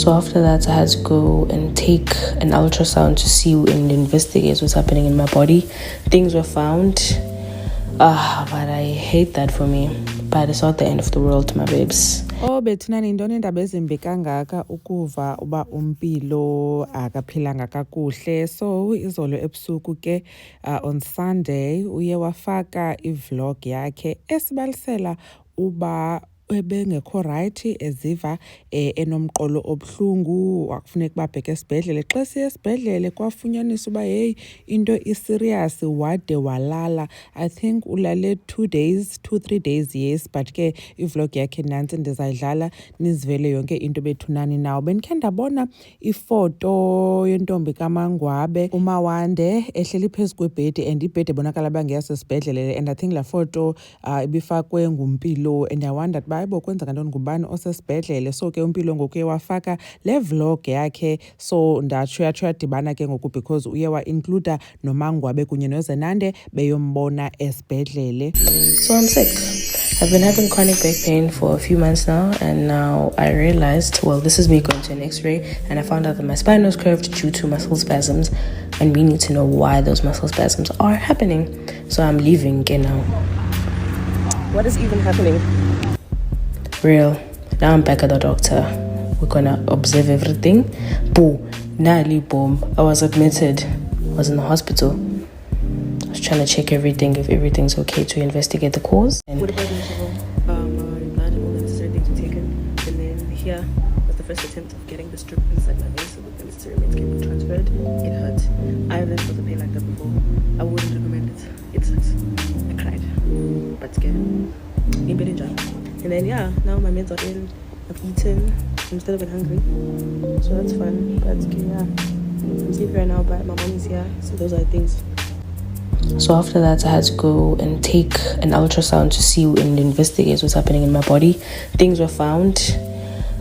So after that, I had to go and take an ultrasound to see and investigate what's happening in my body. Things were found. But I hate that for me. But it's not the end of the world, my babes. Bethina nindoni indaba ezimbi kangaka ukuva uba umpilo akaphilanga kakuhle. So izolo ebusuku ke on Sunday uye wafaka ivlog yakhe esibalisela uba ebengekho right eziva enomqolo obuhlungu wakufuneka babheke esibhedlele. Xa siye esibhedlele kwafunyanisa uba hey into iserious wade walala. I think ulale 2-3 days, yes, but ke ivlog yakhe nantsi ndizayidlala nizivele yonke into bethunani nawo. Bendikhe ndabona ifoto yentombi kaMangwabe uMawande ehleli phezu kwebhedi and ibhedi ebonakala bangeyasesibhedlele, and I think la foto ibifakwe ngumpilo, and I wondered bayibo kwenza kantoni ngubani osesibhedlele. So ke umpilo ngoku wafaka le vlog yakhe, so ndatsho yadibana ke ngoku because uye wa-includa noMangwabe kunye noZenande beyombona esibhedlele. So I'm sick. I've been having chronic back pain for a few months now, and now I realized, well, this is me going to an x-ray, and I found out that my spine was curved due to muscle spasms, and we need to know why those muscle spasms are happening. So I'm leaving again now. What is even happening? Real. Now I'm back at the doctor. We're gonna observe everything. Boo. Nali boom. I was admitted. I was in the hospital. I was trying to check everything, if everything's okay, to investigate the cause. And what about your blood and all the necessary things were taken? And then here was the first attempt of getting the strip inside my vein so that the necessary meds can be transferred. It hurt. I've never felt a pain like that before. I wouldn't recommend it. It sucks. I cried. But scared. And then now my meds are in. I've eaten. I'm still a bit hungry. So that's fun. But I'm sleeping right now, but my mom is here. So those are the things. So after that, I had to go and take an ultrasound to see and investigate what's happening in my body. Things were found.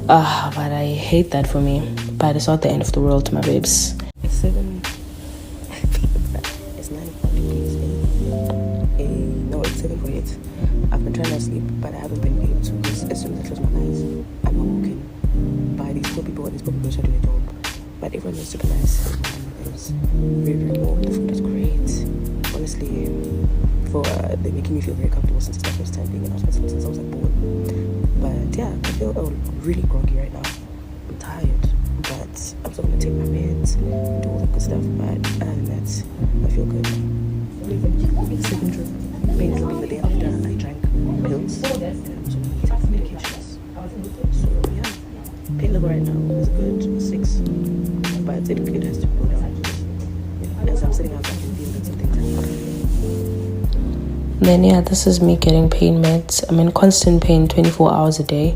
But I hate that for me. But it's not the end of the world, my babes. It's 7. It's 9 o'clock degrees. No, it's 7:48. I've been trying to sleep, but I haven't been able to, because as soon as I close my eyes, I'm awoken by these poor people, and these poor people are doing a job. But everyone was super nice. It was very, very warm. The food was great. Honestly, for they're making me feel very comfortable since it's my first time being in hospital since I was born. But yeah, I feel really groggy right now. I'm tired, but I'm still gonna take my meds and do all that good stuff. But other than that, I feel good. Second trip. Pain is a the day after I drank pills. So I take medications. So yeah, pain level right now is good, 6. But it has to go down. Yeah, as I'm sitting outside, I can feel that something's happening. Then yeah, this is me getting pain meds. I'm in constant pain 24 hours a day.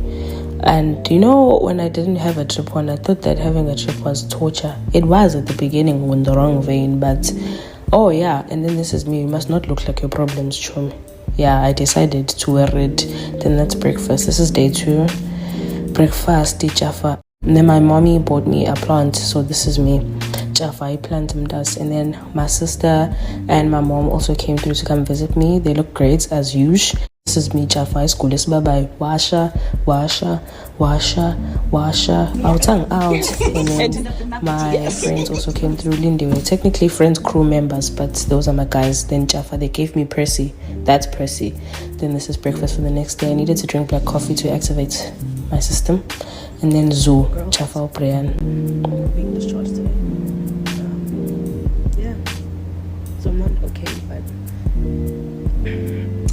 And you know, when I didn't have a trip one, I thought that having a trip was torture. It was at the beginning when the wrong vein, but oh yeah, and then this is me. You must not look like your problems, chum. Yeah, I decided to wear it. Then that's breakfast. This is day 2. Breakfast, Jaffa. And then my mommy bought me a plant, so this is me. Jaffa, I planted us. And then my sister and my mom also came through to come visit me. They look great as usual. This is me, Jaffa. School is bye-bye. Washa. Our tongue out. And then my friends also came through. Lindy were technically friends, crew members, but those are my guys. Then Jaffa, they gave me Percy. That's Percy. Then this is breakfast for the next day. I needed to drink black coffee to activate my system. And then Zoo, Jaffa, Brian. Being discharged today. Yeah. So I'm not okay, but it's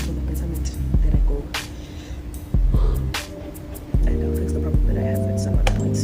for the betterment that I go. And I'll fix the problem that I have at some other point.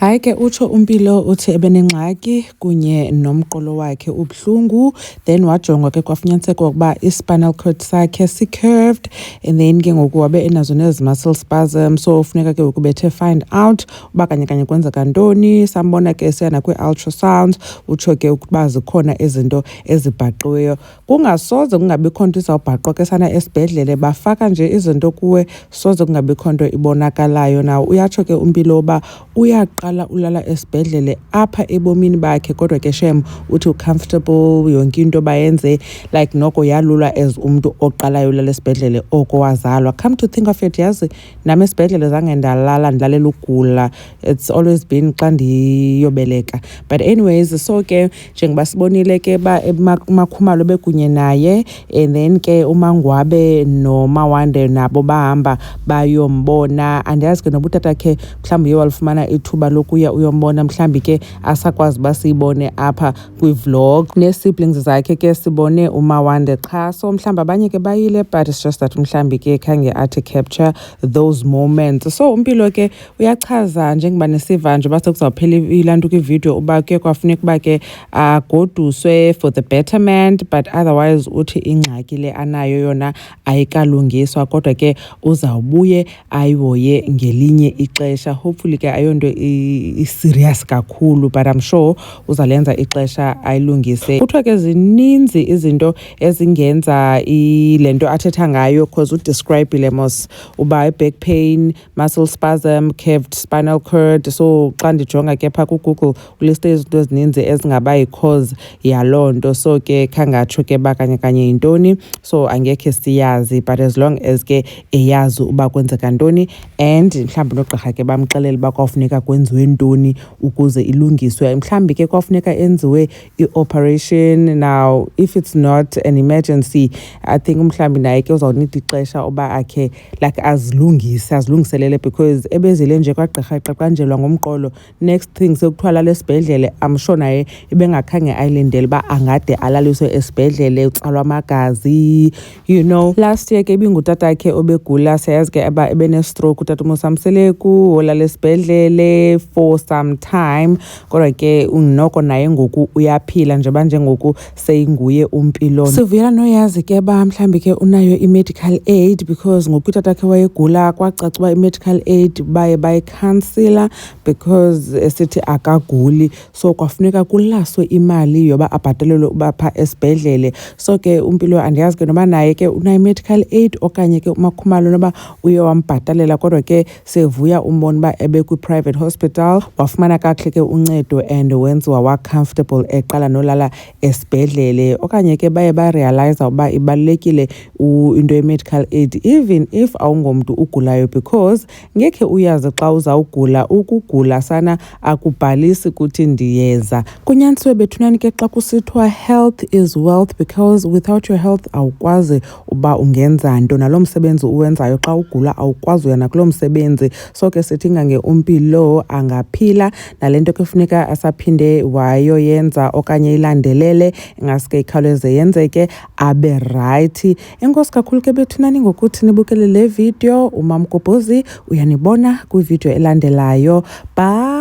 Hayi ke utsho umpilo uthi ebenengxaki kunye nomqolo wakhe ubuhlungu, then wajongwa ke kwafunyaniseka ukuba i-spinal cord sakhe si-curved, and then ke ngoku wabe enazo nezi muscle spasm. So ufuneka ke ukubethe find out uba kanye kwenzeka ntoni. Sambona ke siyana kwi-ultrasounds, utsho ke ukuba zikhona izinto ezibhaqiweyo. Kungasoze kungabikho nto izawubhaqwa ke sana esibhedlele, bafaka nje izinto kuwe, soze kungabikho nto ibonakalayo. Naw uyatsho ke umpilo uba uyaqala okokuqala ulala esibhedlele apha ebomini bakhe, kodwa ke shem uthi ucomfortable, yonke into bayenze like noko yalula as umntu oqalayo ulala esibhedlele oko wazalwa. Come to think of it, yazi nami esibhedlele zange ndalala ndilalela ugula. It's always been xa ndiyobeleka. But anyways, so ke njengoba sibonile ke ba uMakhumalo bekunye naye, and then ke uMangwabe noMawande nabo bahamba bayombona. Andiyazi ke noba utatakhe mhlawumbi uye walifumana ithuba lokuya uyombona, mhlawumbi ke asakwazi uba siyibone apha kwi-vlog. Nee-siblings zakhe ke sibone uMawande qha, so mhlawumbi abanye ke bayile, but it's just that mhlawumbi ke khange athi capture those moments. So uMpilo ke uyachaza njengoba nesiva nje base kuzawuphela ilanto kwivideo uba ke kwafuneka uba ke agoduswe for the betterment, but otherwise uthi ingxaki le anayo yona ayikalungiswa, kodwa ke uzawubuye ayihoye ngelinye ixesha. Hopefully ke ayonto i-serious kakhulu, but I'm sure uzalenza ixesha ayilungise. Kuthiwa ke zininzi izinto ezingenza lento athetha ngayo, because udescribe mos uba back pain, muscle spasm, curved spinal cord. So xa ndijonga ke phaa kuGoogle uliste izinto ezininzi ezingaba yi-cause yaloo nto. So ke khangatsho ke ba kanye yintoni, so angekhe siyazi, but as long as ke eyazi uba kwenzeka ntoni, and mhlawumbi nogqirha ke bamxelele uba kwafuneka kwenziwe ntoni ukuze ilungiswe. Mhlawumbi ke kwafuneka enziwe i-operation. Now if it's not an emergency, I think mhlawumbi naye ke uzawunika ixesha uba akhe like azilungiselele, because ebezile nje kwagqirha eqaqanjelwa ngomqolo, next thing sekuthiwa lala esibhedlele. I'm sure naye ebengakhange ayilindele uba angade alaliswe esibhedlele, utsalwa amagazi, you know. Last year ke ibingutatakhe obegula, siyazi ke ebene-stroke utata uMosamseleku, olala esibhedlele for some time, kodwa ke noko naye ngoku uyaphila njengoba njengoku seyinguye uMpilo. Sivuyela noyazi ke ba mhlawumbi ke unayo i-medical aid, because ngoku utatakhe wayegula kwacaca uba i-medical aid baye bayikhansila because esithi akaguli, so kwafuneka kulaswe imali yoba abhatalelwe uba phaa esibhedlele. So ke uMpilo andiyazi ke noba naye ke unayo i-medical aid okanye ke uMakhumalo noba uye wambhatalela, kodwa ke sevuya umbona uba ebe kwi-private hospital wafumana kakuhle ke uncedo and wenziwa wa-comfortable eqala nolala esibhedlele. Okanye ke baye barealize uba ibalulekile into ye-medical aid even if awungomntu ugulayo, because ngekhe uyazi xa uzawugula, ukugula sana akubhalisi kuthi ndiyeza. Kunyanisiwe bethunani ke xa kusithiwa health is wealth, because without your health awukwazi uba ungenza nto, nalo msebenzi uwenzayo xa ugula awukwazi uya nakuloo msebenzi. So ke sithi ngange uMpilo angaphila nale nto ke funeka asaphinde wayoyenza okanye ilandelele, ingaske ikhawuleze yenzeke abe right. Enkosi kakhulu ke bethunani ngokuthi nibukele le video. uMamgobhozi uyanibona kwivideo elandelayo. Bye.